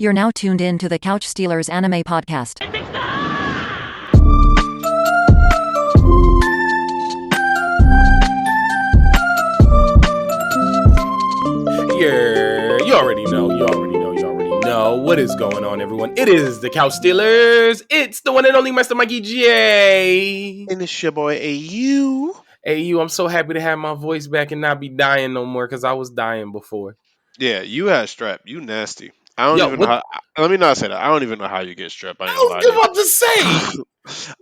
You're now tuned in to the Couch Stealers Anime Podcast. Yeah, you already know what is going on, everyone. It is the Couch Stealers. It's the one and only Master Mikey J. And it's your boy AU. AU, I'm so happy to have my voice back and not be dying no more because I was dying before. Yeah, you had strep. You nasty. I don't Yo, even know what? how. Let me not say that. I don't even know how you get strep. I ain't I gonna was lie to about to say. you.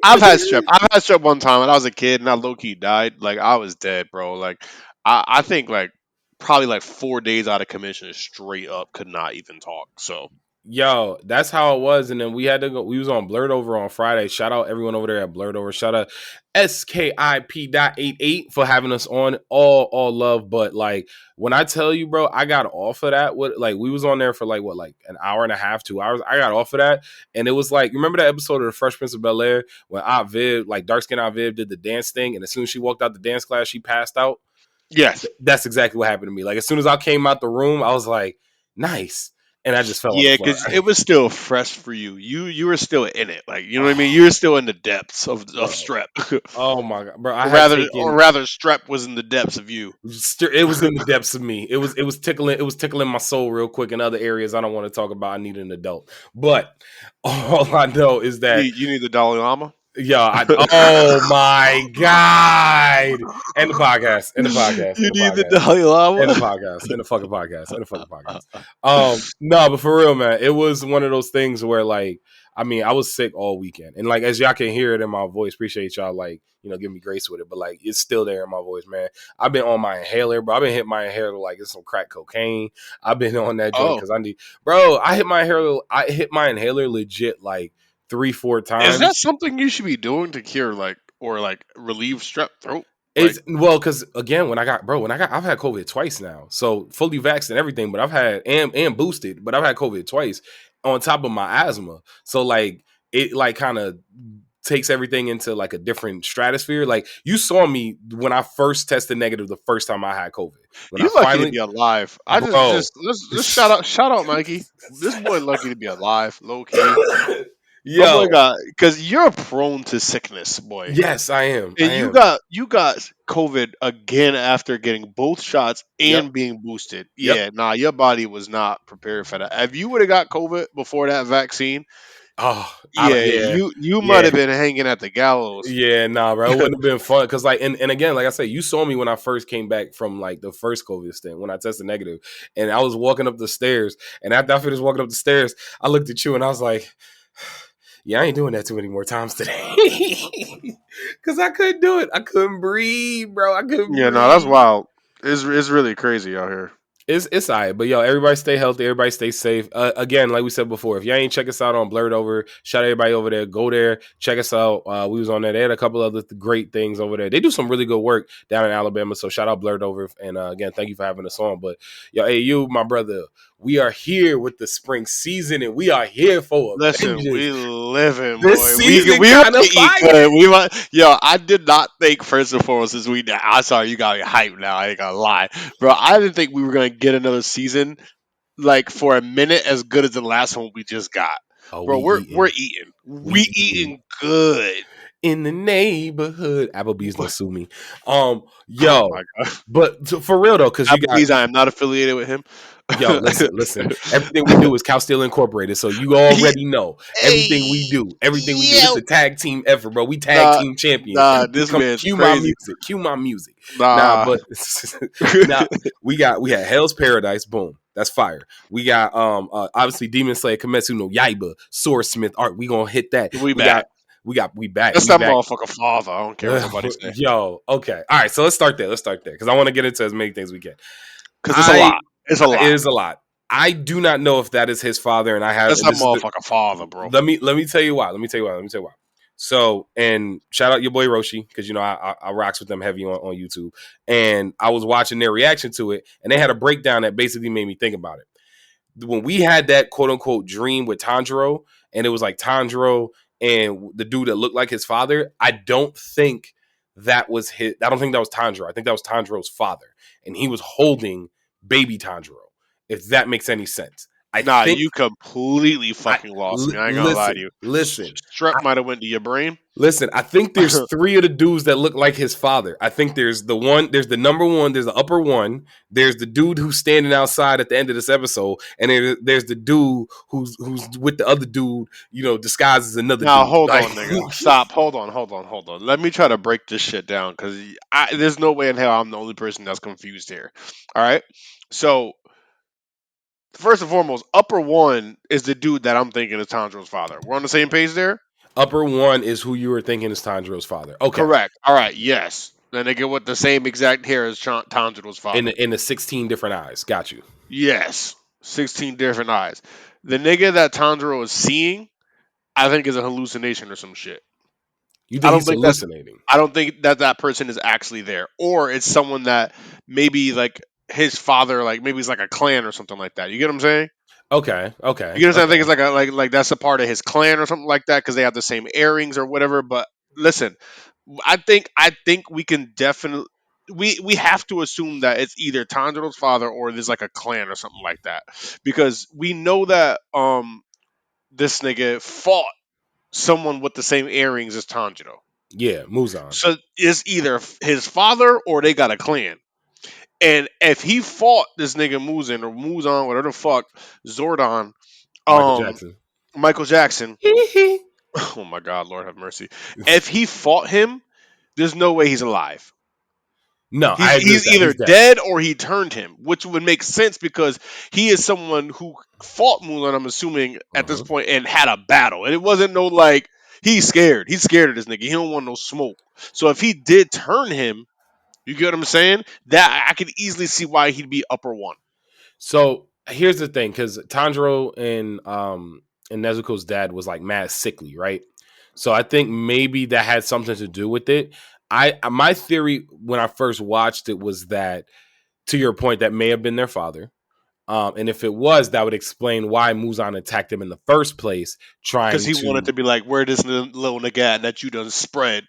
I've had strep. I've had strep one time when I was a kid and I low key died. Like I was dead, bro. Like I think like probably like 4 days out of commission straight up could not even talk. So Yo, that's how it was. And then we had to go. We was on Blurred Over on Friday. Shout out everyone over there at Blurred Over. Shout out SKIP.88 for having us on. All love. But like when I tell you, bro, I got off of that. We was on there for like an hour and a half, 2 hours. I got off of that. And it was like, remember that episode of The Fresh Prince of Bel-Air when Aunt Viv, like dark skin Aunt Viv, did the dance thing, and as soon as she walked out the dance class, she passed out. yes. That's exactly what happened to me. Like as soon as I came out the room, I was like, nice. And I just fell on the Yeah, floor. because it was still fresh for you. You were still in it. Like you know what I mean. You were still in the depths of Bro. strep. Oh my god, bro! or rather, strep was in the depths of you. It was in the depths of me. It was tickling my soul real quick in other areas I don't want to talk about. I need an adult, but all I know is that You need the Dalai Lama. oh my god! End the podcast. End the podcast. You End the need the podcast. Dalai Lama. End the podcast. End the fucking podcast. End the fucking podcast. No, but for real, man, it was one of those things where like. I mean, I was sick all weekend. And like, as y'all can hear it in my voice, appreciate y'all, like, giving me grace with it. But like, it's still there in my voice, man. I've been on my inhaler, bro. I've been hitting my inhaler like it's some crack cocaine. I've been on that joint because I hit my inhaler legit like 3-4 times. Is that something you should be doing to cure or relieve strep throat? It's because again, I've had COVID twice now. So fully vaxxed and everything, but I've had and boosted, but I've had COVID twice on top of my asthma. So like it like kind of takes everything into like a different stratosphere. Like you saw me when I first tested negative the first time I had COVID. You're lucky to be alive. Let's shout out Mikey. This boy lucky to be alive, low key. Yo, oh my god, because you're prone to sickness, boy. Yes, I am. And you got COVID again after getting both shots and being boosted. Yep. Yeah, nah, your body was not prepared for that. If you would have got COVID before that vaccine, you might have been hanging at the gallows. Yeah, nah, bro, it wouldn't have been fun because like, and again, like I said, you saw me when I first came back from like the first COVID stint when I tested negative, and I was walking up the stairs, and after I finished walking up the stairs, I looked at you and I was like. Yeah, I ain't doing that too many more times today. Because I couldn't do it. I couldn't breathe, bro. I couldn't breathe. Yeah, no, that's wild. It's really crazy out here. It's all right. But, yo, everybody stay healthy. Everybody stay safe. Again, like we said before, if y'all ain't check us out on Blurred Over, shout out everybody over there. Go there. Check us out. We was on there. They had a couple other great things over there. They do some really good work down in Alabama. So, shout out Blurred Over. And, again, thank you for having us on. But, yo, hey, you, my brother, we are here with the spring season, and we are here for a Listen, vengeance. we living, this boy. Season we kind of fire. Yo, I did not think first and foremost since I'm sorry, you got me hyped now. I ain't gonna lie, bro. I didn't think we were gonna get another season like for a minute as good as the last one we just got. Bro, we're eating. We eating good. In the neighborhood. Applebee's don't sue me. Oh my God. But for real though, because Applebee's, I am not affiliated with him. Yo, listen. Everything we do is Cow Steel Incorporated, so you already know everything we do. Everything we do. It's a tag team effort, bro. We tag team champions. Nah, this man's cue crazy. Cue my music. Nah, but we had Hell's Paradise. Boom. That's fire. We got obviously Demon Slayer, Kimetsu no Yaiba, Swordsmith Art. We gonna hit that. We back. That's that motherfucker father. I don't care what nobody say. Yo, okay. All right, so let's start there. Because I want to get into as many things we can. Because it's a lot. It's a lot. It is a lot. I do not know if that is his father, and I have that's that motherfucker father, bro. Let me tell you why. So, and shout out your boy Roshi, because I rocks with them heavy on YouTube, and I was watching their reaction to it, and they had a breakdown that basically made me think about it. When we had that quote unquote dream with Tanjiro, and it was like Tanjiro and the dude that looked like his father, I don't think that was Tanjiro. I think that was Tanjiro's father, and he was holding baby Tanjiro, if that makes any sense. Nah, think you completely fucking lost me. I ain't gonna lie to listen, you. listen. Strep might have went to your brain. Listen, I think there's three of the dudes that look like his father. I think there's there's the number one, there's the upper one, there's the dude who's standing outside at the end of this episode, and there's the dude who's with the other dude, disguised as another Now dude. hold Like, on, nigga. Stop. Hold on. Let me try to break this shit down because there's no way in hell I'm the only person that's confused here. All right. So first and foremost, upper one is the dude that I'm thinking is Tanjiro's father. We're on the same page there. upper one is who you were thinking is Tanjiro's father. Okay, Correct. All right. Yes. Then they get with the same exact hair as Tanjiro's father. in the 16 different eyes. Got you. Yes. 16 different eyes. The nigga that Tanjiro is seeing, I think is a hallucination or some shit. You I think don't he's think that's hallucinating? I don't think that person is actually there, or it's someone that maybe like his father, like maybe it's like a clan or something like that. You get what I'm saying? Okay, You okay, get what I'm saying? I think okay. it's like like that's a part of his clan or something like that because they have the same earrings or whatever. But listen, I think we can definitely we have to assume that it's either Tanjiro's father or there's like a clan or something like that because we know that this nigga fought someone with the same earrings as Tanjiro. Yeah, Muzan. So it's either his father or they got a clan. And if he fought this nigga Muzan or Muzan, whatever the fuck, Zordon, Michael um, Jackson. Michael Jackson, oh my God, Lord have mercy. If he fought him, there's no way he's alive. No, I agree with He's that. either He's dead. dead or he turned him, which would make sense because he is someone who fought Mulan, I'm assuming, at this Uh-huh. point and had a battle. And it wasn't no like he's scared. He's scared of this nigga. He don't want no smoke. So if he did turn him, you get what I'm saying? That I could easily see why he'd be upper one. So here's the thing, because Tanjiro and Nezuko's dad was like mad sickly, right? So I think maybe that had something to do with it. My theory when I first watched it was that, to your point, that may have been their father. And if it was, that would explain why Muzan attacked him in the first place, Because trying he wanted to to be like, where this little nigga at that you done sprouted.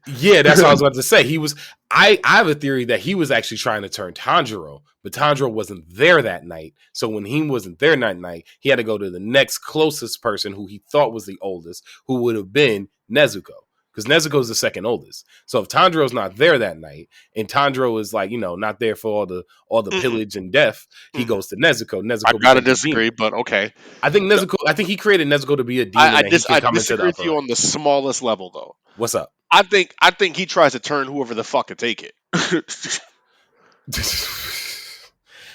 Yeah, that's what I was about to say. He was. I have a theory that he was actually trying to turn Tanjiro, but Tanjiro wasn't there that night. So when he wasn't there that night, he had to go to the next closest person who he thought was the oldest, who would have been Nezuko, because Nezuko is the second oldest. So if Tanjiro's not there that night, and Tanjiro is like, not there for all the Mm-mm, pillage and death, he mm-mm. goes to Nezuko. I Nezuko gotta becomes a demon. disagree, but okay. I think Nezuko. I think he created Nezuko to be a demon that he can I come into the disagree with upper you on light. the smallest level though. What's up? I think he tries to turn whoever the fuck could take it.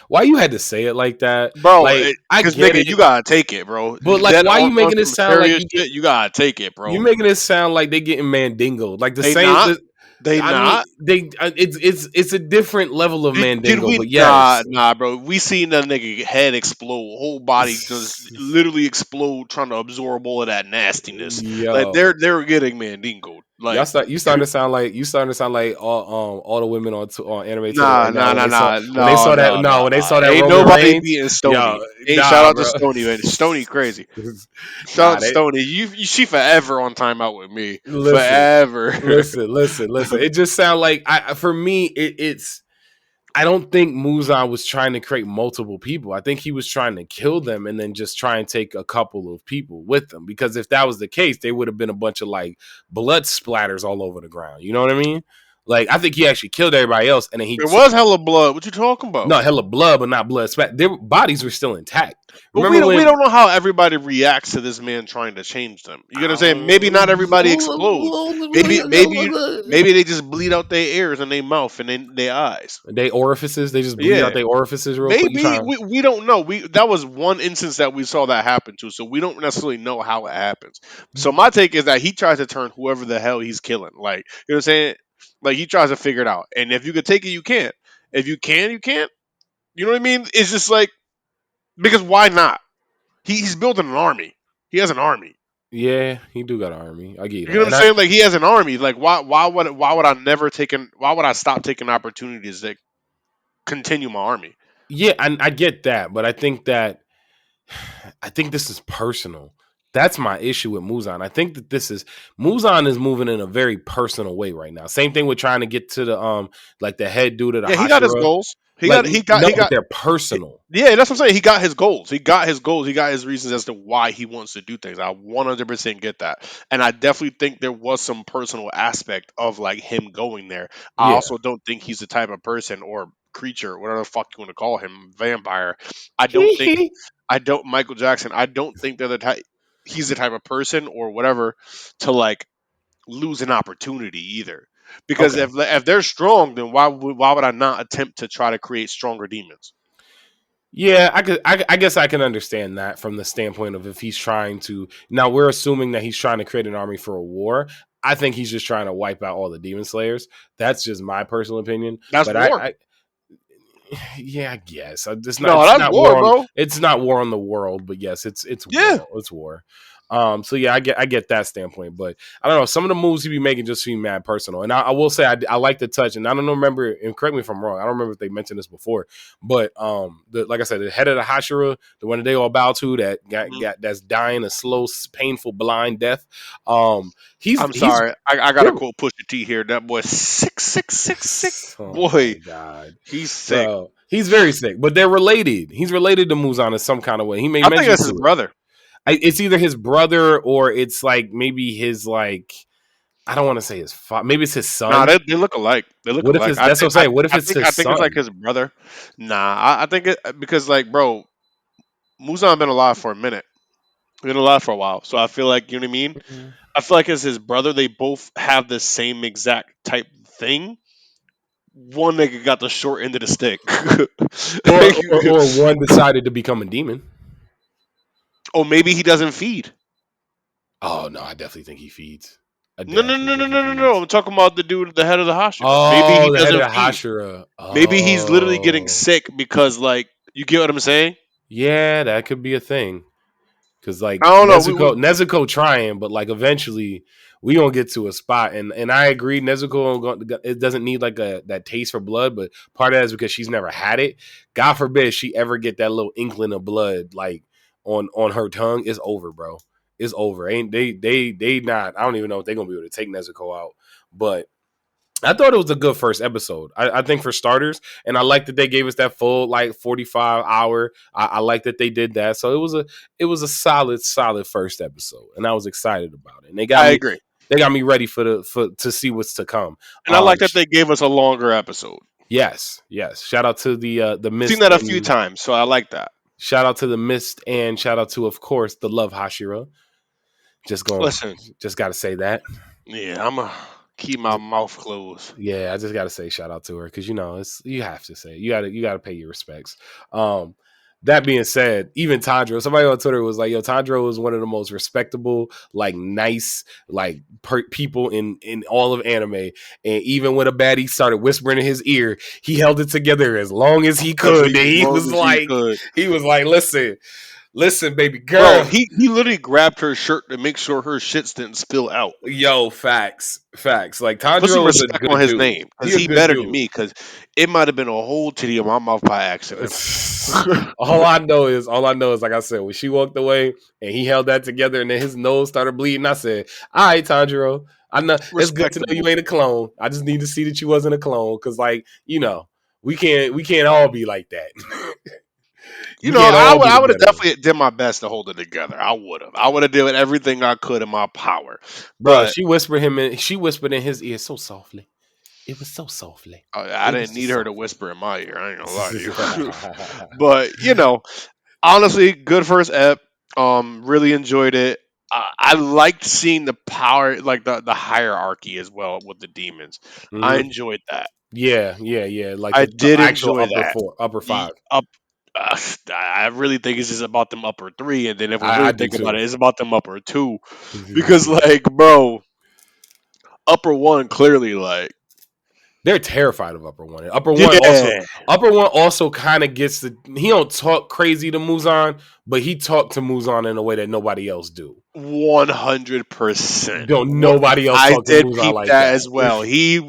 Why you had to say it like that? Bro, Like, I because get nigga, it, you gotta take it, bro. but like, Dead why you on making it some sound like serious shit, you gotta take it, you bro. making it sound like they getting mandingoed? Like the They same. not. They I mean, not. they it's a different level of Did mandingo, we? but yes, Nah, bro. We seen that nigga head explode, whole body just literally explode, trying to absorb all of that nastiness. Like yo, they're getting mandingoed. Like you starting to sound like all the women on Anime Twitter right nah, now nah, when nah, they saw nah, no, no, no, when they no. saw that Ain't Roman nobody Reigns, beating yo, Stony. Ain't shout nah, out to bro, Stony, man. Stony crazy. Shout nah, out to they Stony. She forever on timeout with me. listen. Forever. Listen. It just sounds like for me, it's. I don't think Muzan was trying to create multiple people. I think he was trying to kill them and then just try and take a couple of people with them. Because if that was the case, they would have been a bunch of like blood splatters all over the ground. You know what I mean? Like, I think he actually killed everybody else, and then There was hella blood. What you talking about? no, hella blood, but not blood spat. Their bodies were still intact. But Remember we when don't know how everybody reacts to this man trying to change them. You get what I'm saying? Maybe not everybody explode. Maybe they just bleed out their ears and their mouth and their eyes. they orifices, they just bleed out Yeah. their orifices real quick. You Maybe trying? we don't know. That was one instance that we saw that happen to, so we don't necessarily know how it happens. So my take is that he tries to turn whoever the hell he's killing. Like, you know what I'm saying? Like he tries to figure it out. And if you could take it, you can't. If you can, you can't. You know what I mean? It's just like because why not? He's building an army. He has an army. Yeah, he do got an army. I get you You know that, what I'm and I saying? Like he has an army. Like why would I never why would I stop taking opportunities to continue my army? yeah, I get that, but I think this is personal. That's my issue with Muzan. I think that Muzan is moving in a very personal way right now. Same thing with trying to get to the like the head dude of the Yeah, he got his Hashira. goals. He Like got he got no, he but got they're personal. Yeah, that's what I'm saying. He got his goals. He got his goals. He got his reasons as to why he wants to do things. I 100% get that. And I definitely think there was some personal aspect of like him going there. I Yeah. also don't think he's the type of person or creature, whatever the fuck you want to call him, vampire. I don't think I don't Michael Jackson. I don't think they're the type he's the type of person or whatever to like lose an opportunity either. Because Okay. if they're strong, then why would I not attempt to try to create stronger demons? Yeah, I guess I can understand that from the standpoint of if he's trying to. Now we're assuming that he's trying to create an army for a war. I think he's just trying to wipe out all the demon slayers. That's just my personal opinion. That's But war. yeah, I guess it's not. No, It's that's not war, war on. bro. It's not war on the world. But yes, it's Yeah. war. It's war. So yeah, I get that standpoint. But I don't know. Some of the moves he be making just seem mad personal. And I will say I like the touch. And I don't remember. And correct me if I'm wrong. I don't remember if they mentioned this before. But like I said, the head of the Hashira, the one that they all bow to, that got that's dying a slow, painful, blind death. I'm He's sorry. I got to quote Pusha T here. That boy 666. oh my Boy, god, he's sick. bro. He's very sick, but they're related. He's related to Muzan in some kind of way. He made I think mention that's his to it. brother. It's either his brother or it's like maybe his like I don't want to say his father. Maybe it's his Nah, son. they look alike. They look What if alike. it's that's what I'm saying? What if it's his I think it's like son? his brother. Nah, I think it because like bro, Muzan been alive for a minute. Been alive for a while. So I feel like you know what I mean? I feel like as his brother, they both have the same exact type thing. One nigga got the short end of the stick. Or one decided to become a demon. Or maybe he doesn't feed. Oh no, I definitely think he feeds. I No, no, definitely no, no, think he no, no, no. feeds. I'm talking about the dude, the head of the Hashira. Maybe he Oh, the head of doesn't the feed. Hashira. Maybe he's literally getting Oh, sick because, like, you get what I'm saying? yeah, that could be a thing. Because like I don't know. Nezuko trying, but like eventually we gonna get to a spot, and I agree. Nezuko it doesn't need like that taste for blood, but part of that is because she's never had it. God forbid she ever get that little inkling of blood like on her tongue. It's over, bro. It's over. Ain't they not? I don't even know if they're gonna be able to take Nezuko out, but I thought it was a good first episode. I think for starters, and I like that they gave us that full like 45 hour. I like that they did that. So it was a solid first episode, and I was excited about it. And I agree. they got me ready for to see what's to come. And I like that they gave us a longer episode. Yes. Shout out to the I've seen Mist that a few and times, so I like that. shout out to the Mist and shout out to of course the Love Hashira. Listen, Just got to say that. yeah, I'm going to keep my mouth closed. Yeah, I just gotta say shout out to her because you know you have to say you gotta pay your respects. That being said, even Tandro, somebody on Twitter was like, "Yo, Tandro is one of the most respectable, like nice, like people in all of anime." And even when a baddie started whispering in his ear, he held it together as long as he could. And he was like, "Listen, baby girl." Bro, he literally grabbed her shirt to make sure her shits didn't spill out. Yo, facts. Like Put some Tandro is a respect on good his dude. name because He a he good better dude. than me. Because it might have been a whole titty in my mouth by accident. all I know is, like I said, when she walked away and he held that together, and then his nose started bleeding. I said, "All right, Tanjiro, I know it's good to know you ain't a clone. I just need to see that you wasn't a clone, because, like, you know, we can't all be like that." You know, I would have definitely did my best to hold it together. I would have did everything I could in my power. Bro, But she whispered in his ear so softly. It was so softly. I didn't need her to whisper in my ear. I ain't gonna lie to you. But you know, honestly, good first ep. Really enjoyed it. I liked seeing the power, like the hierarchy as well with the demons. I enjoyed that. Yeah. Like I the did actual enjoy that. upper five. I really think it's just about them upper three, and then if we I really do think about too. it, it's about them upper two. Because, like, bro, upper one clearly, like, they're terrified of Upper One. yeah, Upper One also kind of gets he don't talk crazy to Muzan, but he talked to Muzan in a way that nobody else do. 100%. Don't nobody else I talk to did Muzan peep like that that. as well. He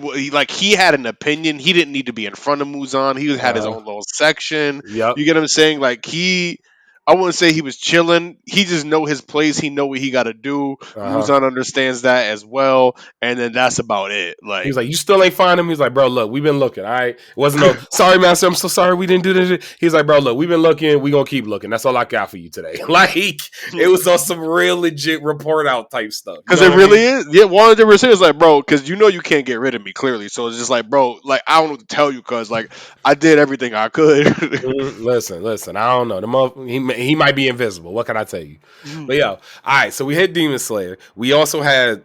had an opinion. He didn't need to be in front of Muzan. He had his own little section. Yep. You get what I'm saying? Like I wouldn't say he was chilling. He just know his place. He know what he got to do. Uh-huh. Muzan understands that as well, and then that's about it. He Like, was like, "You still ain't find him." He's like, "Bro, look, we've been looking. All right, it wasn't no sorry, master. I'm so sorry we didn't do this." He's like, "Bro, look, we've been looking. We gonna keep looking. That's all I got for you today." Like, it was on some real legit report out type stuff. You because know it what I really mean? is. Yeah, 100% is like, bro, because you know you can't get rid of me clearly. So it's just like, bro, like I don't know what to tell you because like I did everything I could. Listen. I don't know. He might be invisible. What can I tell you? But yo, all right. So we hit Demon Slayer. We also had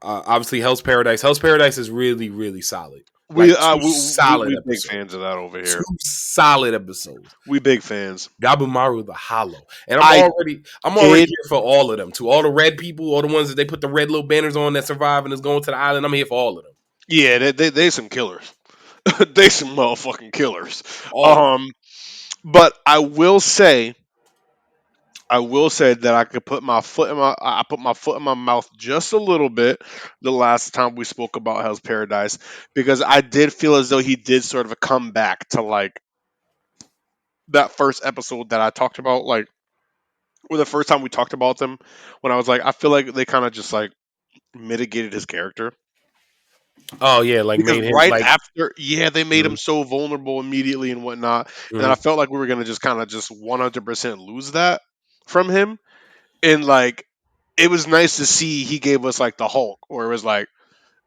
obviously Hell's Paradise. Hell's Paradise is really really solid. Like we, uh, two we we solid we big episodes. fans of that over Two here. solid episodes. We big fans. Gabumaru the Hollow. And I'm I already did. here for all of them. To all the red people, all the ones that they put the red little banners on that survive and is going to the island. I'm here for all of them. Yeah, they some killers. They some motherfucking killers. All of them. But I will say that I could put my foot in my I put my foot in my mouth just a little bit the last time we spoke about Hell's Paradise because I did feel as though he did sort of come back to like that first episode that I talked about, like or the first time we talked about them when I was like, I feel like they kind of just like mitigated his character. Oh yeah, like Because made him right like after, yeah, they made him mhm, so vulnerable immediately and whatnot, and then I mhm. felt like we were gonna just kind of just 100% lose that from him. And like, it was nice to see he gave us like the Hulk, or it was like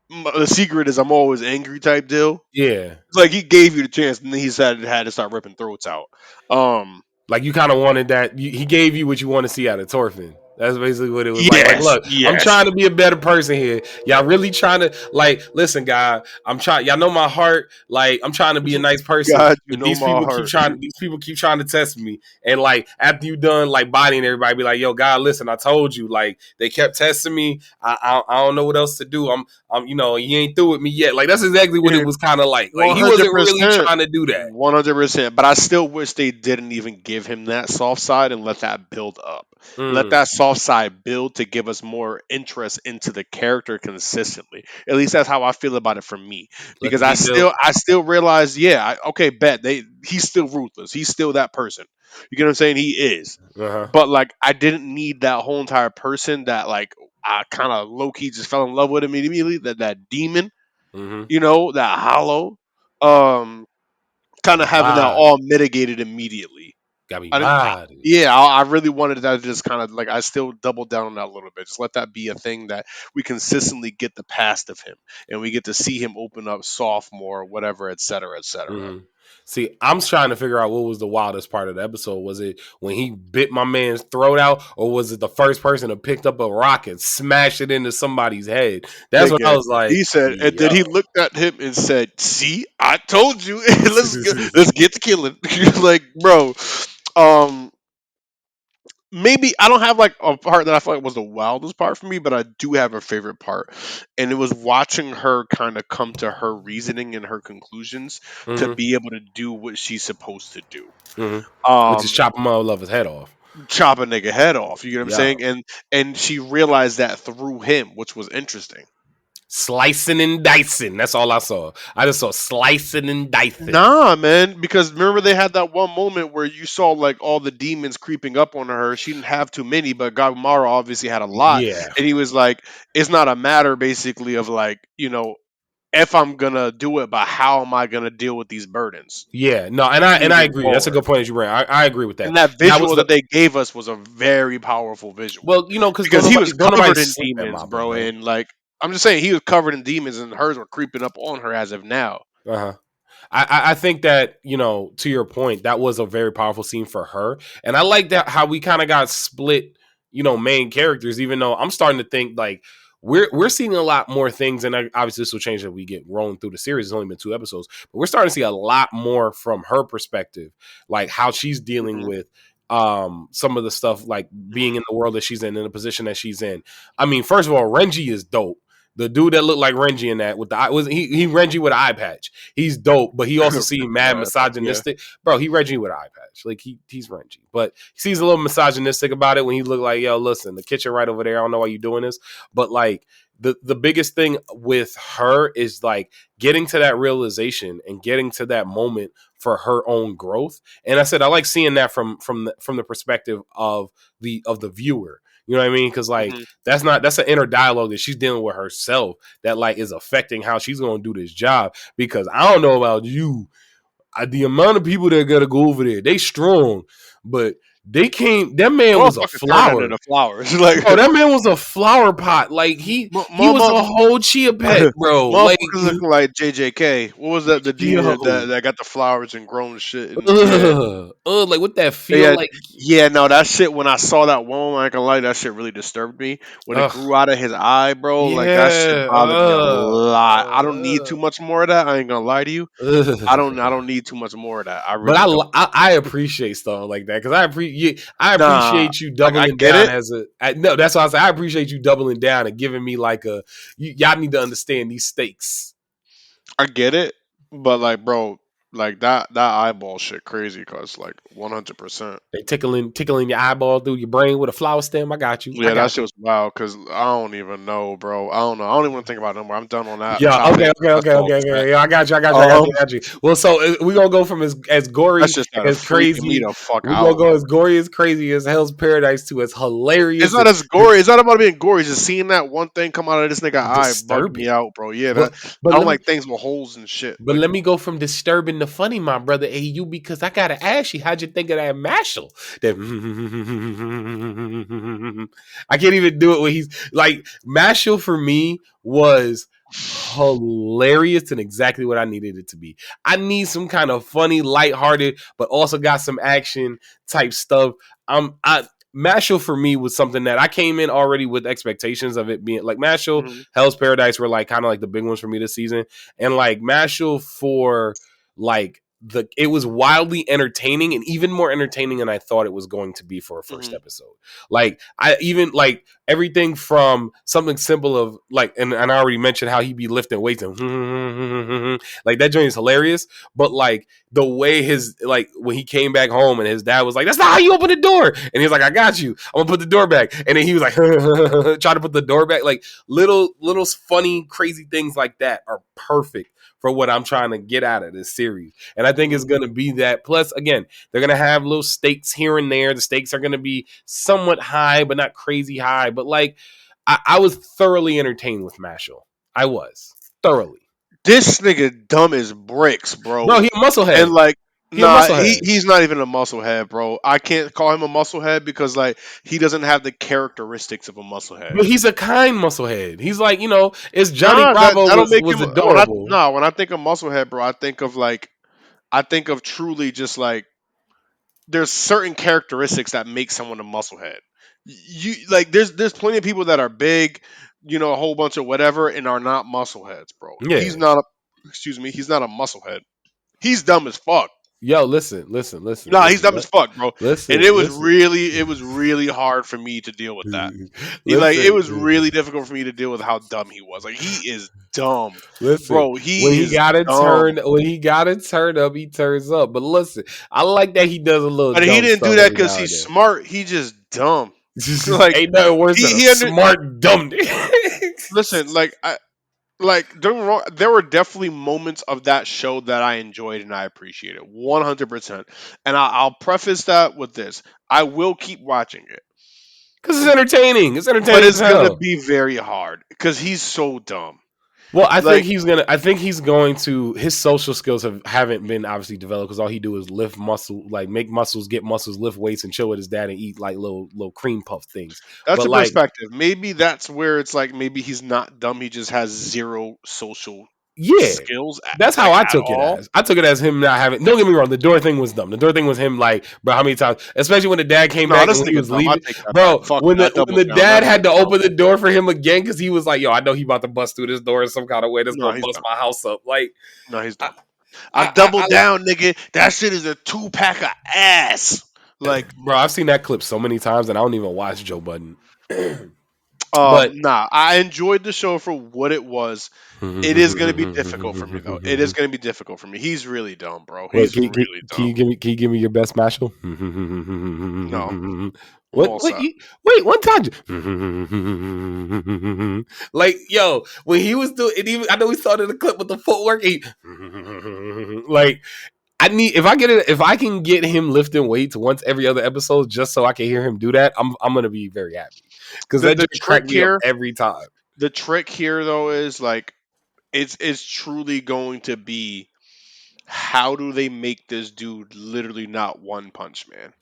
the secret is I'm always angry type deal. Yeah. It's like he gave you the chance, and then he said had to start ripping throats out. Um, Like you kind of wanted that. He gave you what you want to see out of Torfin. That's basically what it was like. Like, yes, look, I'm yes. trying to be a better person here. Y'all really trying to like listen, guy. I'm trying. Y'all know my heart. Like, I'm trying to be a nice person, God, you but know my heart. these people keep trying to test me. And like after you done like bodying everybody, be like, yo, God, listen, I told you. Like they kept testing me. I don't know what else to do. You ain't through with me yet. Like that's exactly what it was kind of like. Like One he hundred wasn't really percent, trying to do that. 100%. But I still wish they didn't even give him that soft side and let that build up. Let Mm, that soft side build to give us more interest into the character consistently. At least that's how I feel about it from me. let Because the I meat build. still realize, yeah, okay, bet he's still ruthless. He's still that person. You get what I'm saying? He is. Uh huh. But like, I didn't need that whole entire person that like I kind of low key just fell in love with him immediately. That demon, Mm-hmm. that hollow, um, kind of having that Body. all mitigated immediately. Got me I didn't. body. Yeah, I really wanted that to just kind of like I still doubled down on that a little bit. Just let that be a thing that we consistently get the past of him, and we get to see him open up sophomore, whatever, et cetera, et cetera. Mm-hmm. See, I'm trying to figure out what was the wildest part of the episode. Was it when he bit my man's throat out, or was it the first person to picked up a rock and smash it into somebody's head? That's what I Nigga, was like, he said, and then yo. he looked at him and said, "See, I told you. Let's get to killing." Like, bro, um, maybe I don't have like a part that I feel like was the wildest part for me, but I do have a favorite part, and it was watching her kind of come to her reasoning and her conclusions to Mm-hmm. be able to do what she's supposed to do. Mm-hmm. Which is Um, chop him all of his head off. chop a nigga head off. You get what I'm Yeah. saying? And she realized that through him, which was interesting. Slicing and dicing. That's all I saw. I just saw slicing and dicing. Nah, man, because remember they had that one moment where you saw like all the demons creeping up on her. She didn't have too many, but Gagumara obviously had a lot. Yeah. And he was like, it's not a matter basically of like, if I'm gonna do it, but how am I gonna deal with these burdens Yeah. No, and I moving agree. That's a forward? good point that you bring. I agree with that. And that That was visual the that they gave us was a very powerful visual. well, because Because he was don't nobody covered in sleep at demons, Mappa, bro, man. and like I'm just saying he was covered in demons and hers were creeping up on her as of now. Uh huh. I think that to your point, that was a very powerful scene for her, and I like that how we kind of got split, main characters. Even though I'm starting to think like we're seeing a lot more things, and obviously this will change as we get rolling through the series. It's only been 2 episodes, but we're starting to see a lot more from her perspective, like how she's dealing Mhm. with some of the stuff, like being in the world that she's in the position that she's in. I mean, first of all, Renji is dope. The dude that looked like Renji in that with the eye was he Renji with an eye patch. He's dope, but he also seemed mad Yeah. misogynistic. Bro, he Renji with an eye patch. Like he's Renji. But he seems a little misogynistic about it when he looked like, yo, listen, the kitchen right over there. I don't know why you doing this. But like the biggest thing with her is like getting to that realization and getting to that moment for her own growth. And I said I like seeing that from the perspective of the viewer. You know what I mean? Because like Hmm. that's an inner dialogue that she's dealing with herself that like is affecting how she's going to do this job. Because I don't know about you, the amount of people that got to go over there, they strong, but they came. That man was a Motherfucker turned that flower. into flowers. Like Bro, that man was a flower pot. Like he was a mother, whole chia pet, bro. Like motherfucker looking like JJK. What was that? The demon yo, that got the flowers and grown shit. And yeah, like what that feel yeah, like? yeah. No, that shit. When I saw that one, I ain't gonna lie, that shit really disturbed me. When it Ugh, grew out of his eye, bro, like that shit yeah, bothered me a lot. I don't need too much more of that. I ain't gonna lie to you. I don't need too much more of that. I But really don't. I appreciate stuff like that because I Nah, appreciate you like I doubling get down it. as no, that's why I say I appreciate you doubling down and giving me like y'all need to understand these stakes. I get it. But like, bro, like that eyeball shit crazy. Cause like 100%. They tickling your eyeball through your brain with a flower stem. I got you. I Yeah, that got shit you. was wild. Cause I don't even know, bro. I don't know. I don't even want to think about it no more. I'm done on that Yeah. topic. That's all I'm saying. Yeah, I got you. I got you. I got you. Um, I got you. Well, so we gonna go from as that's gory just started as freaking me crazy. the fuck We gonna out. go as gory as crazy as Hell's Paradise to as It's hilarious not and as gory. It's not about being gory. It's just seeing that one thing come out of this nigga eye bugged me disturbing. out, bro. Yeah, But that but I don't let me like things with holes and shit. But Like, let me go from disturbing to funny, my brother AU, because I gotta ask you, how'd you think of that Mashal? That I can't even do it when he's like Mashal for me was hilarious and exactly what I needed it to be. I need some kind of funny, lighthearted, but also got some action type stuff. I Mashal for me was something that I came in already with expectations of it being like Mashal, mhm, Hell's Paradise were like kind of like the big ones for me this season, and like Mashal for like it was wildly entertaining and even more entertaining than I thought it was going to be for a first mhm, episode. Like I even like everything from something simple of like and I already mentioned how he be lifting weights and like that joint is hilarious. But like the way his like when he came back home and his dad was like, "That's not how you open the door," and he's like, "I got you. I'm gonna put the door back," and then he was like, trying to put the door back. Like little funny crazy things like that are perfect for what I'm trying to get out of this series. And I think it's mhm. going to be that. Plus, again, they're going to have little stakes here and there. The stakes are going to be somewhat high, but not crazy high. But like, I was thoroughly entertained with Mashal. I was thoroughly. This nigga dumb as bricks, Bro, bro. he a And musclehead. like, He a nah, musclehead. he's not even a musclehead, bro. I can't call him a musclehead because like he doesn't have the characteristics of a musclehead. But he's a kind musclehead. He's like, it's Johnny Nah, Bravo that'll make was him. When adorable. when I think of musclehead, bro, I think of like I think of truly just like there's certain characteristics that make someone a musclehead. You like there's plenty of people that are big, a whole bunch of whatever, and are not muscleheads, bro. He's Yeah. not a excuse me, he's not a musclehead. He's dumb as fuck. Yo, listen, Nah, he's dumb as fuck, bro. And listen. it was really hard for me to deal with that. It was Listen. really difficult for me to deal with how dumb he was. Like he is dumb, Listen, bro. He is dumb. when he got to turn up, he turns up. But listen, I like that he does a little But he dumb didn't do stuff that every because now he's and then. smart. He just dumb. like Ain't nothing worse than a he under smart dumb nigga. listen. Don't get me wrong, there were definitely moments of that show that I enjoyed and I appreciated 100%. And I'll preface that with this: I will keep watching it, Because it's entertaining. It's but entertaining as it's gonna hell. be very hard because he's so dumb. Well, Like, I think he's going to. His social skills haven't been obviously developed because all he do is lift muscle, like make muscles, get muscles, lift weights, and chill with his dad and eat like little cream puff things. that's But a like perspective. Maybe that's where it's like maybe he's not dumb. He just has zero social yeah, skills, that's how like I at took it all. as. I took it as him not having. Don't get me wrong. The door thing was dumb. The door thing was him like, bro, how many times? Especially when the dad came No, back and this when he nigga was dumb. I leaving, take that back. bro. Fuck it. I When double the down. That dad nigga had to dumb. open the door for him again because he was like, yo, I know he about to bust through this door in some kind of way that's No, gonna he's bust dumb. my house up. Like, No, he's I, dumb. I doubled down, nigga. That shit is a 2 pack of ass. Like, bro, I've seen that clip so many times and I don't even watch Joe Budden. But Nah, I enjoyed the show for what it was. It is going to be difficult for me though. It is going to be difficult for me. He's really dumb, bro. wait, He's really dumb. can you give me your best Mashal? No, What Walsa. you wait one time? Like yo, when he was doing it, even I know we saw it in the clip with the footwork. Like I need if I can get him lifting weights once every other episode just so I can hear him do that, I'm gonna be very happy because The that the just cracked trick me up here, every time. the trick here though is like it's truly going to be how do they make this dude literally not one punch man?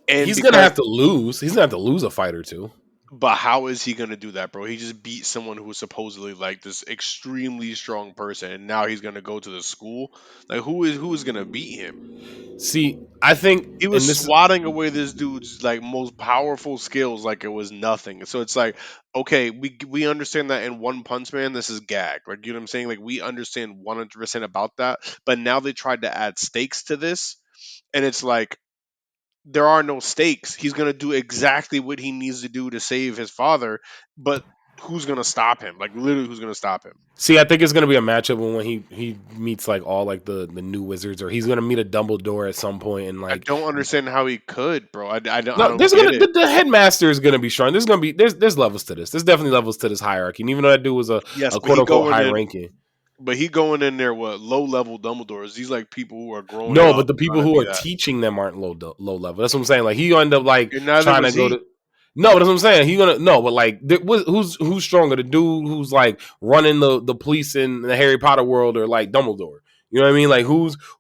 And He's gonna because have to lose. He's gonna have to lose a fight or two. but how is he going to do that, bro? He just beat someone who was supposedly like this extremely strong person, and now he's going to go to the school. Like who is going to beat him? See, I think, He was and this is swatting away this dude's like most powerful skills like it was nothing. So it's like, okay, we understand that in One Punch Man, this is gag. Like you know what I'm saying? Like we understand 100% about that. But now they tried to add stakes to this, and it's like there are no stakes. He's gonna do exactly what he needs to do to save his father, but who's gonna stop him? Like literally, who's gonna stop him? see. I think it's gonna be a matchup when he meets like all like the new wizards, or he's gonna meet a Dumbledore at some point, and I like don't understand how he could, bro. I no, don't there's get gonna it. the headmaster is gonna be strong. There's gonna be there's levels to this. There's definitely levels to this hierarchy, and even though that dude was Yes, a but quote he unquote going high in, ranking. but he going in there with low level Dumbledores. These like people who are growing No, up but the people trying to who be are that. teaching them aren't low level. That's what I'm saying. Like he end up like And neither trying to was go he. to. No, that's what I'm saying. He gonna no, but like who's stronger, the dude who's like running the police in the Harry Potter world, or like Dumbledore? You know what I mean? Like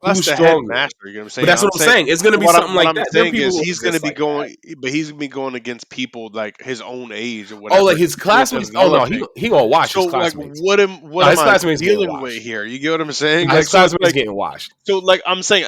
That's who's the stronger? headmaster. You know what I'm But saying? that's what I'm I'm saying saying. It's gonna be what something what like I'm that. There are saying people is who he's gonna exist be like that. going, but he's gonna be going against people like his own age or Oh, whatever. like his Still classmates. Oh no, developing. he gonna watch So his like, classmates. what No, am his I classmates getting dealing with washed. here? You get what I'm saying? No, Like his so, it's classmates like getting washed. so like I'm saying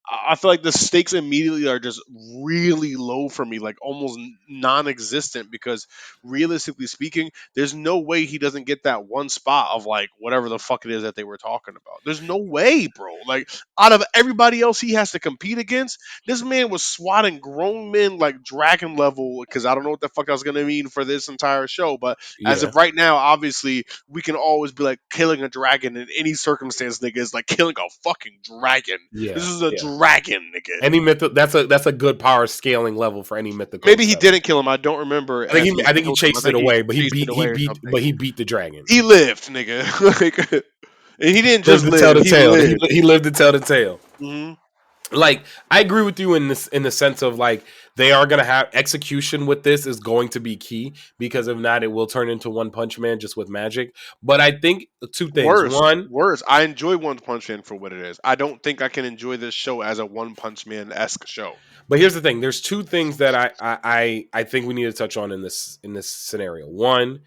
I feel like the stakes immediately are just really low for me, like almost non-existent because realistically speaking, there's no way he doesn't get that one spot of like whatever the fuck it is that they were talking about. There's no way, bro. Like out of everybody else he has to compete against, this man was swatting grown men like dragon level because I don't know what the fuck I was gonna mean for this entire show, but as Yeah, of right now, obviously we can always be like killing a dragon in any circumstance, nigga, is like killing a fucking dragon. This yeah, is a yeah. dragon, nigga. Any myth that's a good power scaling level for any mythical Maybe he stuff. didn't kill him. I don't remember if he I think he killed him. I chased it think he away, but chased it away or something. he beat the dragon. He lived, nigga. Like, and he didn't Lived just to tell live; the he tale. lived. He lived to tell the tale. Hmm. Like I agree with you in the sense of like they are gonna have execution with this is going to be key because if not, it will turn into One Punch Man just with magic. But I think two things. Worse, One, worse. I enjoy One Punch Man for what it is. I don't think I can enjoy this show as a One Punch Man esque show. but here's the thing. There's two things that I think we need to touch on in this scenario. One,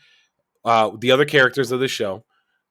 the other characters of the show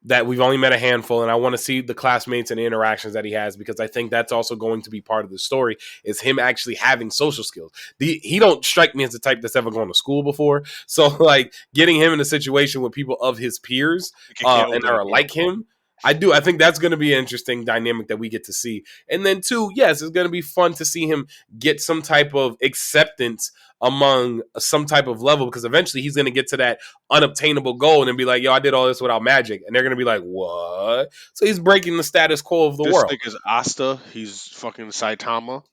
that we've only met a handful, and I want to see the classmates and the interactions that he has because I think that's also going to be part of the story is him actually having social skills. He don't strike me as the type that's ever gone to school before, so like getting him in a situation with people of his peers You can get and open the are door like for him. him. I think that's going to be an interesting dynamic that we get to see. And then two, yes, it's going to be fun to see him get some type of acceptance among some type of level because eventually he's going to get to that unobtainable goal and then be like, yo, I did all this without magic. And they're going to be like, what? So he's breaking the status quo of the This world. nigga's Asta. He's fucking Saitama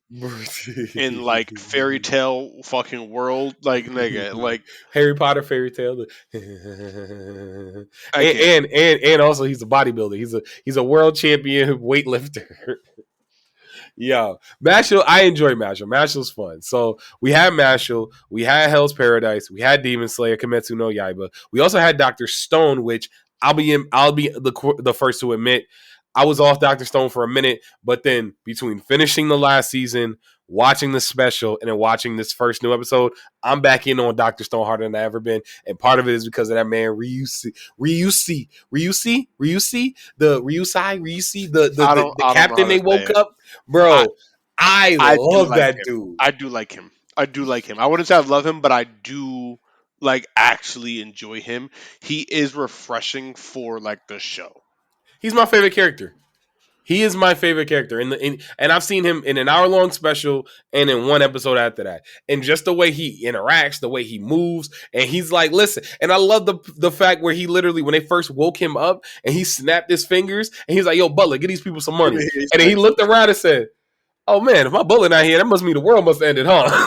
in like fairy tale fucking world. Like nigga, like Harry Potter fairy tale. I can't. And also he's a bodybuilder. He's a world champion weightlifter. Yo, Mashal, I enjoy Mashal. Mashal's fun. So we had Mashal, we had Hell's Paradise, we had Demon Slayer, Kimetsu no Yaiba. We also had Dr. Stone, which I'll be the first to admit I was off Dr. Stone for a minute, but then between finishing the last season, watching the special, and then watching this first new episode, I'm back in on Dr. Stone harder than I ever been. And part of it is because of that man Ryusai, the I don't know how captain to they say woke it. up. I Bro, I I do love like that him. dude. I do like him. I do like him. I wouldn't say I love him, but I do like actually enjoy him. He is refreshing for like the show. He's my favorite character. He is my favorite character, and I've seen him in an hour-long special and in one episode after that. And just the way he interacts, the way he moves, and he's like, listen. And I love the fact where he literally, when they first woke him up, and he snapped his fingers, and he's like, "Yo, Butler, get these people some money." And then he looked around and said, "Oh man, if my Butler not here, that must mean the world must have ended, huh?"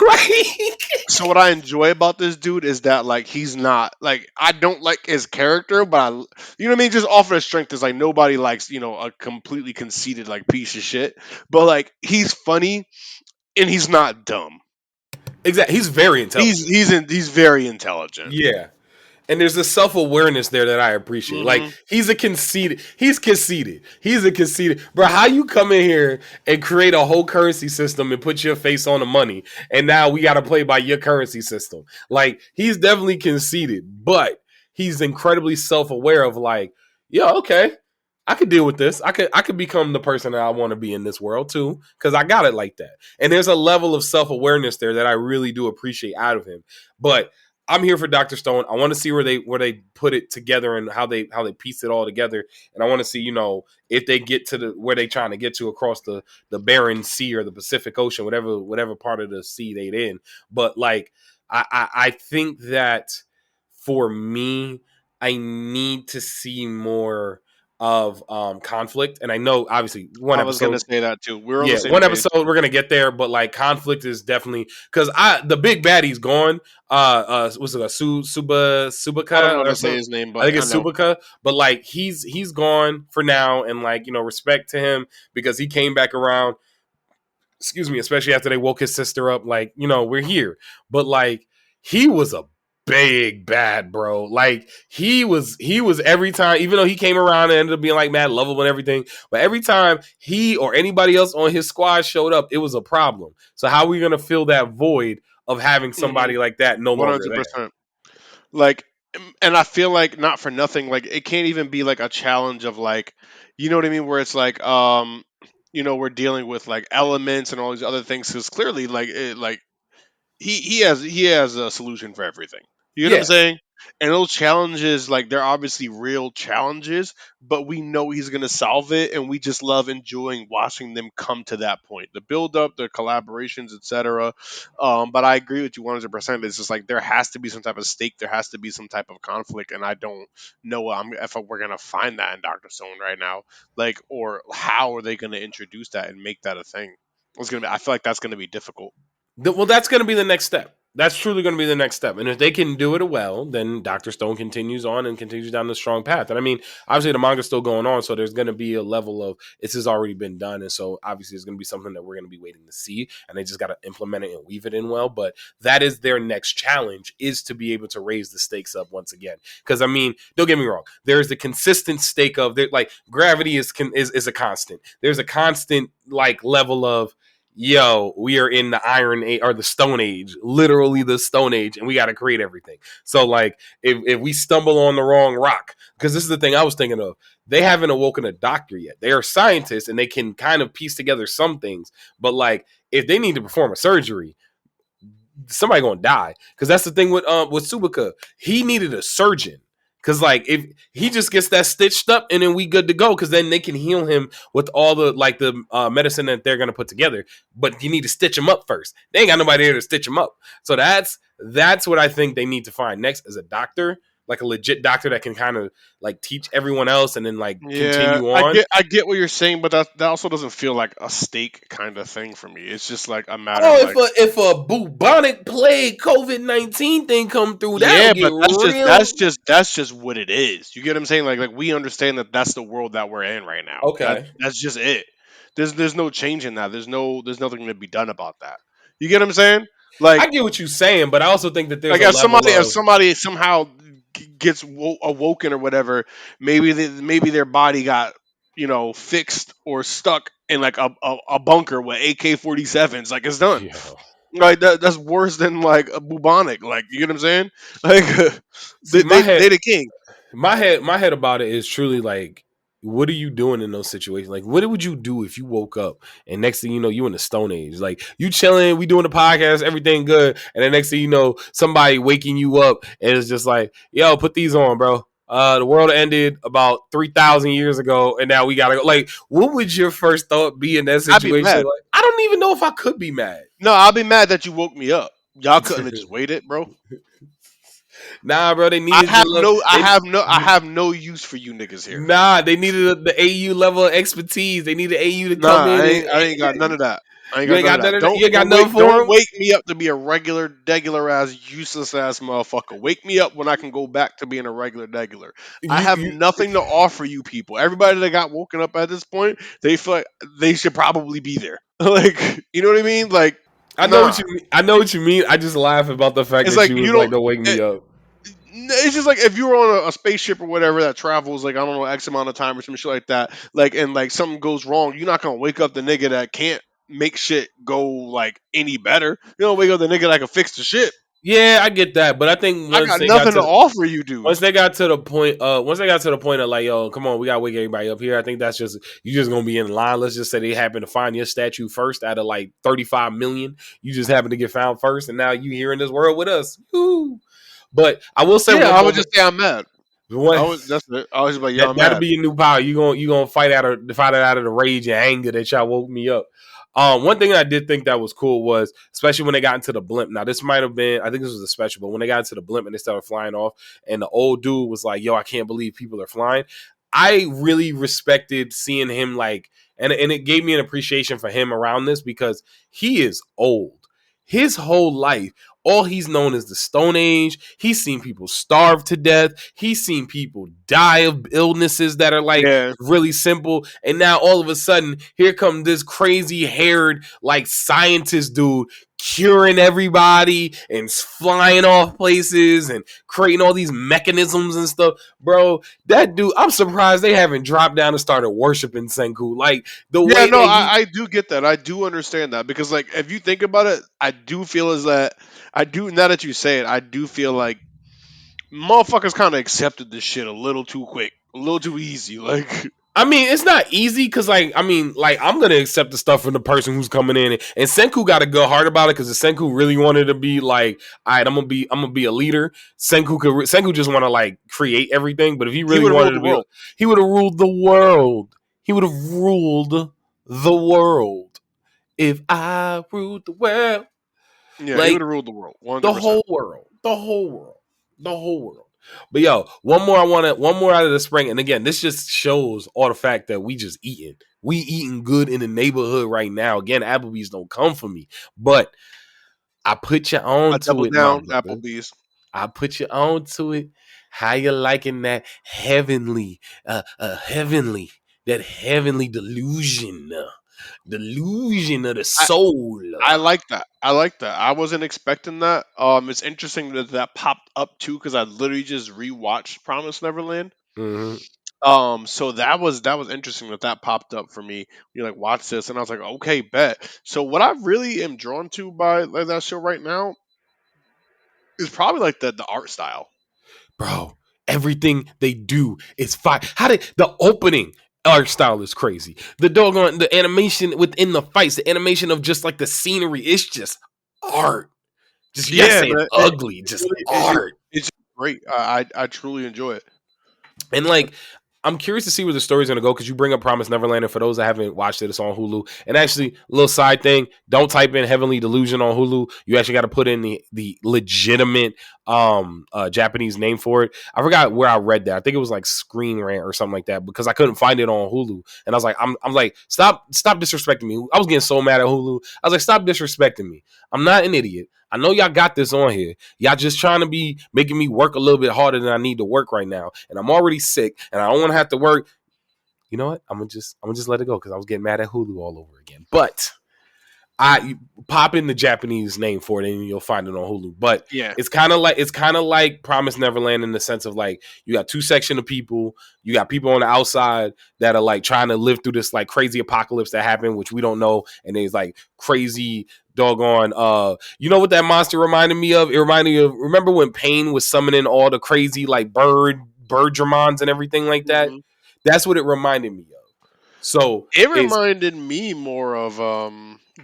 So what I enjoy about this dude is that like he's not like I don't like his character, but you know what I mean. Just off of his strength is like nobody likes a completely conceited like piece of shit, but like he's funny and he's not dumb. Exactly, he's very intelligent. He's very intelligent. Yeah. And there's a self-awareness there that I appreciate. Like, he's a conceited. Bro, how you come in here and create a whole currency system and put your face on the money, and now we got to play by your currency system? Like, he's definitely conceited, but he's incredibly self-aware of like, yeah, okay, I could deal with this. I could become the person that I want to be in this world too, because I got it like that. And there's a level of self-awareness there that I really do appreciate out of him. But I'm here for Dr. Stone. I want to see where they put it together and how they piece it all together. And I want to see, if they get to where they trying to get to across the Barren Sea or the Pacific Ocean, whatever part of the sea they're in. But like, I think that for me, I need to see more of conflict. And I know obviously I was going to say that too. We're on the same one page. episode we're gonna get there, but like conflict is definitely because the big baddie's gone. Was it a Subaka? I don't know how to say his name, but I think it's Subaka. But like he's gone for now, and like respect to him because he came back around. Excuse me, especially after they woke his sister up. Like we're here, but like he was a big bad, bro. Like he was every time, even though he came around and ended up being like mad lovable and everything, but every time he or anybody else on his squad showed up, it was a problem. So how are we gonna fill that void of having somebody like that no longer 100%. There? Like, and I feel like not for nothing, like it can't even be like a challenge of like, you know what I mean, where it's like we're dealing with like elements and all these other things because clearly like he has a solution for everything. You know what I'm saying? And those challenges, like they're obviously real challenges, but we know he's gonna solve it, and we just love enjoying watching them come to that point. The build up, the collaborations, etc. But I agree with you 100%. It's just like there has to be some type of stake, there has to be some type of conflict, and I don't know if we're gonna find that in Doctor Stone right now. Like, or how are they gonna introduce that and make that a thing? I feel like that's gonna be difficult. Well, that's going to be the next step. That's truly going to be the next step. And if they can do it well, then Dr. Stone continues on and continues down the strong path. And I mean, obviously the manga's still going on, so there's going to be a level of this has already been done. And so obviously it's going to be something that we're going to be waiting to see. And they just got to implement it and weave it in well. But that is their next challenge, is to be able to raise the stakes up once again. Because I mean, don't get me wrong. There's the consistent stake of like gravity is a constant. There's a constant like level of, yo, we are in the Iron Age or the Stone Age, literally the Stone Age, and we got to create everything. So, like, if we stumble on the wrong rock, because this is the thing I was thinking of, they haven't awoken a doctor yet. They are scientists and they can kind of piece together some things, but like, if they need to perform a surgery, somebody gonna die. Because that's the thing with Subaka, he needed a surgeon. Because like if he just gets that stitched up and then we good to go, because then they can heal him with all the like the medicine that they're gonna put together. But you need to stitch him up first. They ain't got nobody there to stitch him up. So that's what I think they need to find next is a doctor, like a legit doctor that can kind of like teach everyone else and then like continue on. I get what you're saying, but that also doesn't feel like a stake kind of thing for me. It's just like a matter. Oh, if a bubonic plague COVID-19 thing come through, yeah, but that's just what it is. You get what I'm saying? Like we understand that that's the world that we're in right now. Okay, that's just it. There's no change in that. There's nothing to be done about that. You get what I'm saying? Like I get what you're saying, but I also think that there's like if somebody somehow gets awoken or whatever, maybe their body got fixed or stuck in like a bunker with AK-47s. Like it's done. Yeah. Like that's worse than like a bubonic. Like you get what I'm saying? Like they the king. My head about it is truly like, what are you doing in those situations? Like, what would you do if you woke up and next thing you know, you in the Stone Age? Like, you chilling, we doing the podcast, everything good, and then next thing you know, somebody waking you up and it's just like, yo, put these on, bro. The world ended about 3,000 years ago, and now we gotta go. Like, what would your first thought be in that I'd be situation? mad. Like, I don't even know if I could be mad. No, I'll be mad that you woke me up. Y'all couldn't have just waited, bro. Nah, bro, they needed the look. I have no use for you niggas here. Nah, they needed the AU level of expertise. They needed AU to come Nah, in I ain't got none of that. I ain't you got ain't none of got that. none of that. You ain't got nothing for Don't them. wake me up to be a regular ass useless ass motherfucker. Wake me up when I can go back to being a regular. I have You nothing to offer you people. Everybody that got woken up at this point, they feel like they should probably be there. Like, you know what I mean? Like, I know nah. what you mean. I know what you mean. I just laugh about the fact It's that like you you was like, don't. "Don't wake me up." It's just like if you were on a spaceship or whatever that travels like I don't know X amount of time or some shit like that, like and like something goes wrong, you're not gonna wake up the nigga that can't make shit go like any better. You don't wake up the nigga that can fix the shit. Yeah, I get that, but I think I got nothing to offer you once dudes. they got to the point, once they got to the point of like, yo, come on, we gotta wake everybody up here. I think that's just you just gonna be in line. Let's just say they happen to find your statue first out of like 35 million. You just happen to get found first, and now you here in this world with us. Woo. But I will say Yeah, one I would moment. just say I'm mad. One, That's it. I was just like, yeah, I'm that'll mad. be your new power. You gonna fight it out of the rage and anger that y'all woke me up. One thing I did think that was cool was, especially when they got into the blimp. Now, this might have been, I think this was a special, but when they got into the blimp and they started flying off, and the old dude was like, "Yo, I can't believe people are flying." I really respected seeing him like, and it gave me an appreciation for him around this because he is old. His whole life, all he's known is the Stone Age. He's seen people starve to death. He's seen people die of illnesses that are like Yeah, really simple. And now all of a sudden, here comes this crazy haired like scientist dude curing everybody and flying off places and creating all these mechanisms and stuff. Bro, that dude, I'm surprised they haven't dropped down and started worshiping Senku. Like the yeah, way no, that he I do get that. I do understand that because like if you think about it, I do feel as that I do now that you say it, I do feel like motherfuckers kind of accepted this shit a little too quick, a little too easy. Like, I mean, it's not easy because, like, I mean, like, I'm gonna accept the stuff from the person who's coming in, and Senku got a good heart about it because Senku really wanted to be like, all right, I'm gonna be a leader. Senku just want to like create everything, but if he he really would have wanted ruled to the be, world. he would have ruled the world. He would have ruled the world if I ruled the world. Yeah, he would Like have ruled the world, the 100%. whole world, the whole world, the whole world. But yo, one more out of the spring, and again, this just shows all the fact that we eating good in the neighborhood right now. Again, Applebee's don't come for me, but I put you I on to double it, my down, brother. Applebee's. I put you on to it. How you liking that heavenly, that heavenly delusion of the I soul. I like that. I like that. I wasn't expecting that. It's interesting that that popped up too because I literally just rewatched Promise Neverland. Mhm. So that was interesting that that popped up for me. You like watch this, and I was like, okay, bet. So what I really am drawn to by like that show right now is probably like the art style. Bro, everything they do is fire. How did the opening art style is crazy. The doggone the animation within the fights, the animation of just like the scenery, it's just art. Just you gotta Yeah, say it man. ugly, just art. It's great. I truly enjoy it. And like, I'm curious to see where the story's gonna go because you bring up Promise Neverland, and for those that haven't watched it, it's on Hulu. And actually, a little side thing: don't type in Heavenly Delusion on Hulu. You actually got to put in the legitimate Japanese name for it. I forgot where I read that. I think it was like Screen Rant or something like that because I couldn't find it on Hulu. And I was like, I'm like, stop disrespecting me. I was getting so mad at Hulu. I was like, stop disrespecting me. I'm not an idiot. I know y'all got this on here. Y'all just trying to be making me work a little bit harder than I need to work right now. And I'm already sick and I don't want to have to work. You know what? I'm gonna just let it go because I was getting mad at Hulu all over again. But I pop in the Japanese name for it and you'll find it on Hulu. But Yeah. it's kind of like Promise Neverland in the sense of like you got two sections of people. You got people on the outside that are like trying to live through this like crazy apocalypse that happened, which we don't know, and there's like crazy doggone you know what that monster reminded me of? It reminded me of, remember when Pain was summoning all the crazy like bird dramons and everything like that? Mhm. That's what it reminded me of. So It it's reminded me more of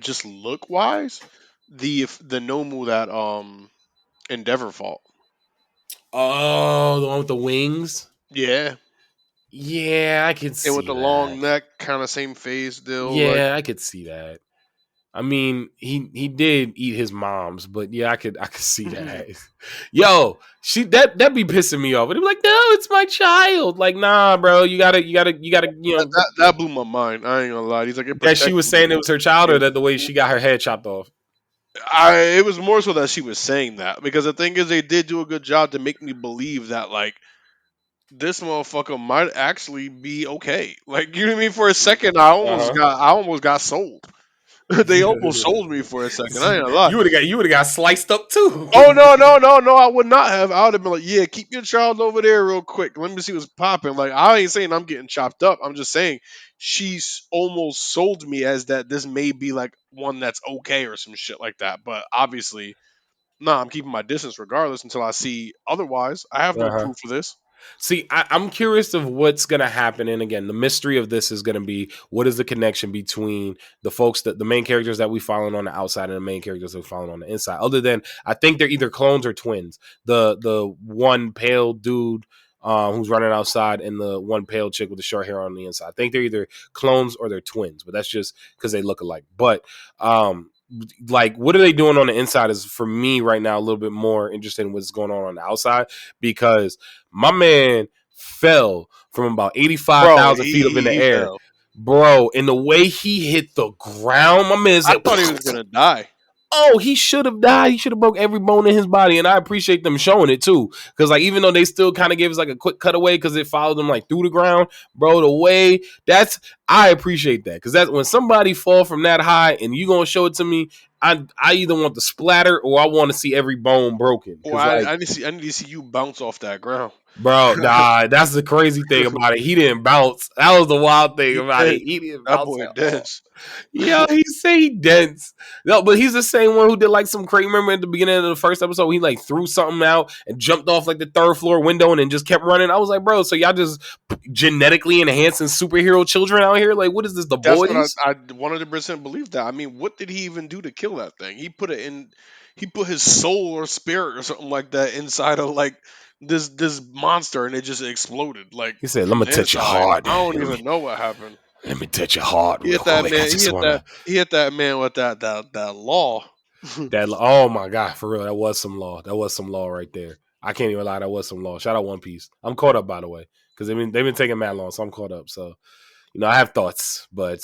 just look wise the Nomu that Endeavor fought. oh the one with the wings. Yeah, Yeah, I could and with see the that. long neck, kind of same phase still. Like, Yeah, I could see that. I mean, he did eat his mom's, but yeah, I could see that. Yo, that be pissing me off. And be like, no, it's my child. Like, nah, bro, you gotta, that blew my mind. I ain't gonna lie. He's like, it that she protects was me. saying it was her child, or that the way she got her head chopped off. It was more so that she was saying that because the thing is, they did do a good job to make me believe that like this motherfucker might actually be okay. Like, you know what I mean? For a second, Uh I almost got sold. They almost huh. sold me for a second. I ain't gonna lie. You would have got sliced up too. Oh no, no, no, no! I would not have. I would have been like, "Yeah, keep your child over there real quick. Let me see what's popping." Like, I ain't saying I'm getting chopped up. I'm just saying she's almost sold me as that this may be like one that's okay or some shit like that. But obviously, nah, I'm keeping my distance regardless until I see otherwise. I have no Uh huh. proof of this. See, I'm curious of what's going to happen. And again, the mystery of this is going to be what is the connection between the folks that the main characters that we follow on the outside and the main characters that we follow on the inside. Other than I think they're either clones or twins. The one pale dude who's running outside and the one pale chick with the short hair on the inside. I think they're either clones or they're twins, but that's just because they look alike. But like what are they doing on the inside is for me right now a little bit more interested in what's going on the outside because my man fell from about Bro, 85,000 feet up in the he air, fell. bro. And the way he hit the ground, my man I said, thought he was gonna die. oh, he should have died. He should have broke every bone in his body. And I appreciate them showing it too. Because, like, even though they still kind of gave us like a quick cutaway because it followed them like through the ground, bro, the way I appreciate that. Because that's when somebody fall from that high and you going to show it to me, I either want the splatter or I want to see every bone broken. Or Because, like, I need to see you bounce off that ground. bro, nah, that's the crazy thing about it. He didn't bounce. That was the wild thing He about did. it. He didn't That bounce boy at all. dense. Yo, he say he dense. No, but he's the same one who did like some crazy. Remember at the beginning of the first episode, he like threw something out and jumped off like the third floor window and then just kept running. I was like, bro, so y'all just genetically enhancing superhero children out here? Like, what is this? The That's what boys? I 100% believe that. I mean, what did he even do to kill that thing? He put his soul or spirit or something like that inside of like this monster, and it just exploded like He said, "Let from me the touch your inside. heart. I don't Let even know what happened. me touch your heart He real hit that quick. I man. just wanna." He hit that man with that law. That oh my god, for real, that was some law. That was some law right there. I can't even lie, that was some law. Shout out One Piece. I'm caught up by the way because they've been taking mad long, so I'm caught up. So I have thoughts, but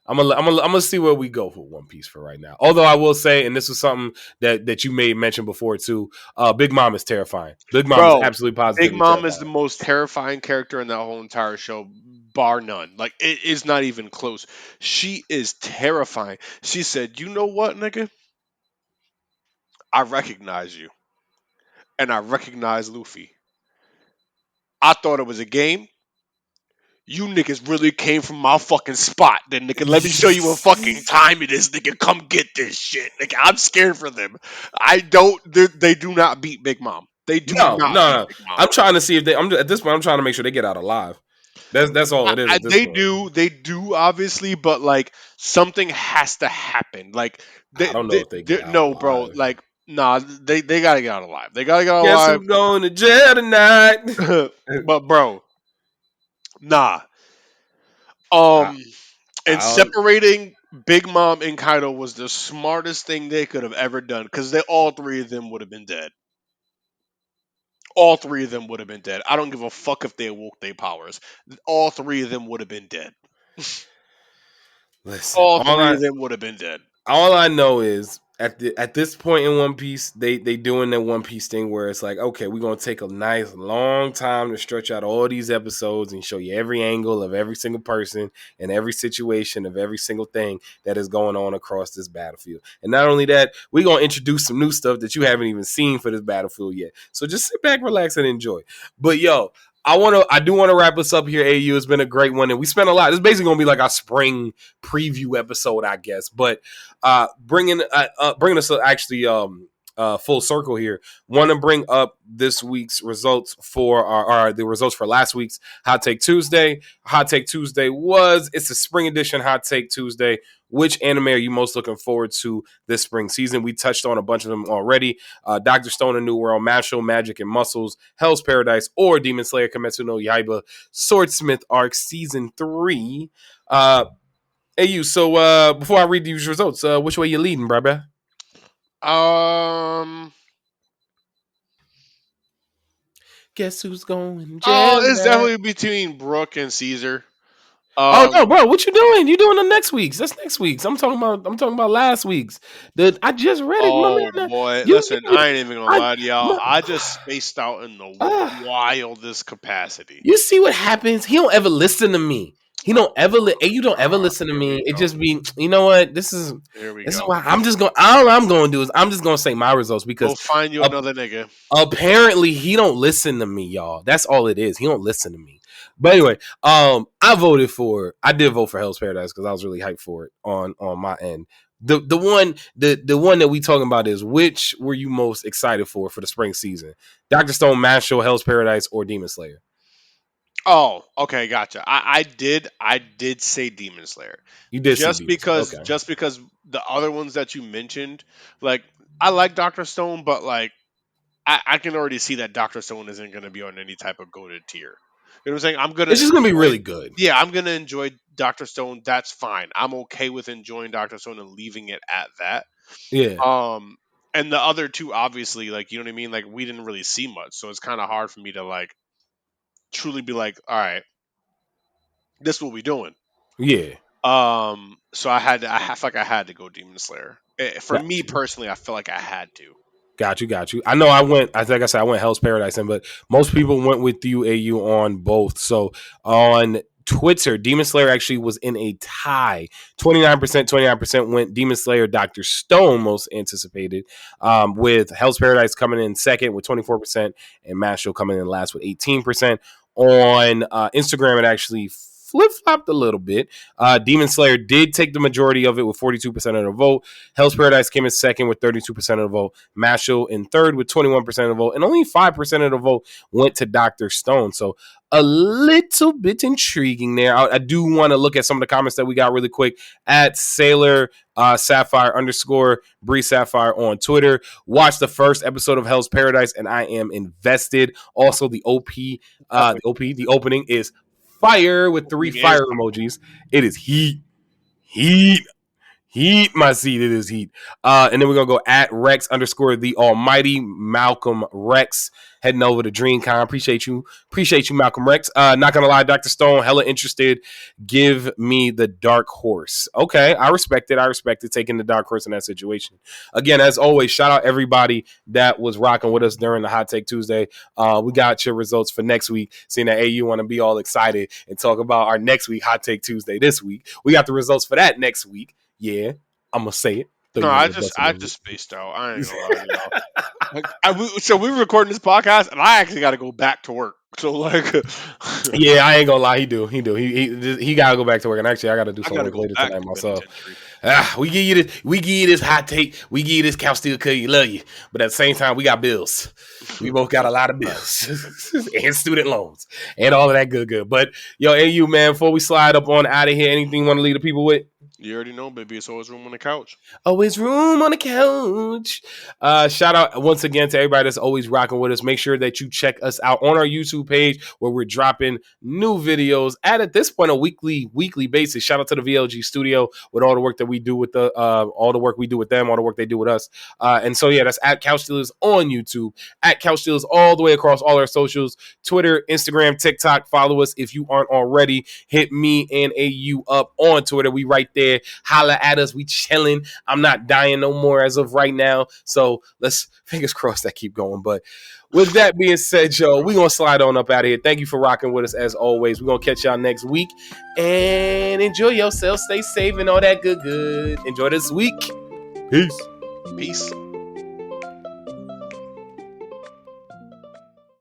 I'm gonna see where we go for One Piece for right now. Although I will say, and this is something that you may mention before too. Big Mom is terrifying. Big Mom is Bro, absolutely Big positively Mom is the terrifying. most terrifying character in that whole entire show, bar none. Like, it is not even close. She is terrifying. She said, "You know what, nigga? I recognize you, and I recognize Luffy. I thought it was a game. You niggas really came from my fucking spot. Then, nigga, let me show you what fucking time it is, nigga. Come get this shit, nigga. I'm scared for them. I don't. They do not beat Big Mom. They do No, no, not beat no. Big Mom. I'm trying to see if they. At this point. I'm trying to make sure they get out alive. That's all it is at this point. They do, obviously, but like something has to happen. Like, I don't know if they get out no, bro. alive. Like, nah, they gotta get out alive. They gotta get out Guess alive. who's going to jail tonight? But, bro, nah. I, Um, and I don't. separating Big Mom and Kaido was the smartest thing they could have ever done because they all three of them would have been dead. All three of them would have been dead. I don't give a fuck if they awoke their powers. All three of them would have been dead. Listen, All three of them would have been dead. all I know is at this point in One Piece, they doing that One Piece thing where it's like, okay, we're gonna take a nice long time to stretch out all these episodes and show you every angle of every single person and every situation of every single thing that is going on across this battlefield. And not only that, we're gonna introduce some new stuff that you haven't even seen for this battlefield yet. So just sit back, relax, and enjoy. But yo, I do want to wrap us up here, AU. It's been a great one, and we spent a lot. It's basically gonna be like our spring preview episode, I guess. But bringing us actually full circle here. Want to bring up this week's results for the results for last week's Hot Take Tuesday. Hot Take Tuesday it's a spring edition Hot Take Tuesday which anime are you most looking forward to this spring season? We touched on a bunch of them already. Dr. Stone, A New World, Mashle, Magic and Muscles, Hell's Paradise, or Demon Slayer, Kimetsu no Yaiba, Swordsmith Arc Season 3. Hey, you. So before I read these results, which way you leading, bruh? Guess who's going? It's definitely between Brooke and Caesar. Oh no, bro! What you doing? You doing the next week's? That's next week's. I'm talking about last week's. I just read it. Oh boy, listen, I ain't even gonna lie to y'all. I just spaced out in the wildest capacity. You see what happens? He don't ever listen to me. He don't ever. You don't ever listen to me. It just be. You know what? This is why I'm just going. All I'm going to do is I'm just going to say my results because we'll find you another nigga. Apparently, he don't listen to me, y'all. That's all it is. He don't listen to me. But anyway, I did vote for Hell's Paradise because I was really hyped for it on my end. The one that we talking about is which were you most excited for the spring season? Dr. Stone, Mashle, Hell's Paradise, or Demon Slayer? Oh, okay, gotcha. I did say Demon Slayer. You did just because the other ones that you mentioned, like I like Dr. Stone, but like I can already see that Dr. Stone isn't going to be on any type of goated tier. You know what I'm saying? It's just going to be really good. Yeah, I'm going to enjoy Dr. Stone. That's fine. I'm okay with enjoying Dr. Stone and leaving it at that. Yeah. And the other two, obviously, like, you know what I mean? Like, we didn't really see much, so it's kind of hard for me to like truly be like, all right, this is what we doing. Yeah. So I feel like I had to go Demon Slayer. For me personally, I feel like I had to. Got you. I know I went Hell's Paradise in, but most people went with you, AU, on both. So on Twitter, Demon Slayer actually was in a tie. 29% went Demon Slayer, Dr. Stone most anticipated, with Hell's Paradise coming in second with 24% and Mashle coming in last with 18%. On Instagram, it actually flip-flopped a little bit. Demon Slayer did take the majority of it with 42% of the vote. Hell's Paradise came in second with 32% of the vote. Mashle in third with 21% of the vote. And only 5% of the vote went to Dr. Stone. So a little bit intriguing there. I do want to look at some of the comments that we got really quick at Sailor Sapphire _ Bree Sapphire on Twitter. Watch the first episode of Hell's Paradise and I am invested. Also, the opening is fire with 3 fire emojis. It is heat, my seat. It is heat. And then we're gonna go at Rex _ the Almighty Malcolm Rex heading over to DreamCon. Appreciate you, Malcolm Rex. Not gonna lie, Dr. Stone, hella interested. Give me the dark horse. Okay, I respect it. Taking the dark horse in that situation. Again, as always, shout out everybody that was rocking with us during the Hot Take Tuesday. We got your results for next week. Seeing that AU want to be all excited and talk about our next week Hot Take Tuesday this week. We got the results for that next week. Yeah, I'm gonna say it. No, I just spaced out. I ain't gonna lie. So we were recording this podcast, and I actually got to go back to work. So like, yeah, I ain't gonna lie. He gotta go back to work, and actually, I gotta do some work later tonight myself. We give you this hot take. We give you this couch steel because you love you, but at the same time, we got bills. We both got a lot of bills and student loans and all of that good. But yo, AU man, before we slide up on out of here, anything you want to leave the people with? You already know, baby. It's always room on the couch. Always room on the couch. Shout out once again to everybody that's always rocking with us. Make sure that you check us out on our YouTube page where we're dropping new videos at this point a weekly basis. Shout out to the VLG studio with all the work that we do with all the work we do with them, all the work they do with us. And so yeah, that's at Couch Stealers on YouTube, at Couch Stealers all the way across all our socials, Twitter, Instagram, TikTok. Follow us if you aren't already. Hit me and AU up on Twitter. We right there. Holla at us. We chilling. I'm not dying no more as of right now. So let's fingers crossed that keep going. But with that being said, Joe, we're going to slide on up out of here. Thank you for rocking with us as always. We're going to catch y'all next week and enjoy yourself. Stay safe and all that good. Enjoy this week. Peace.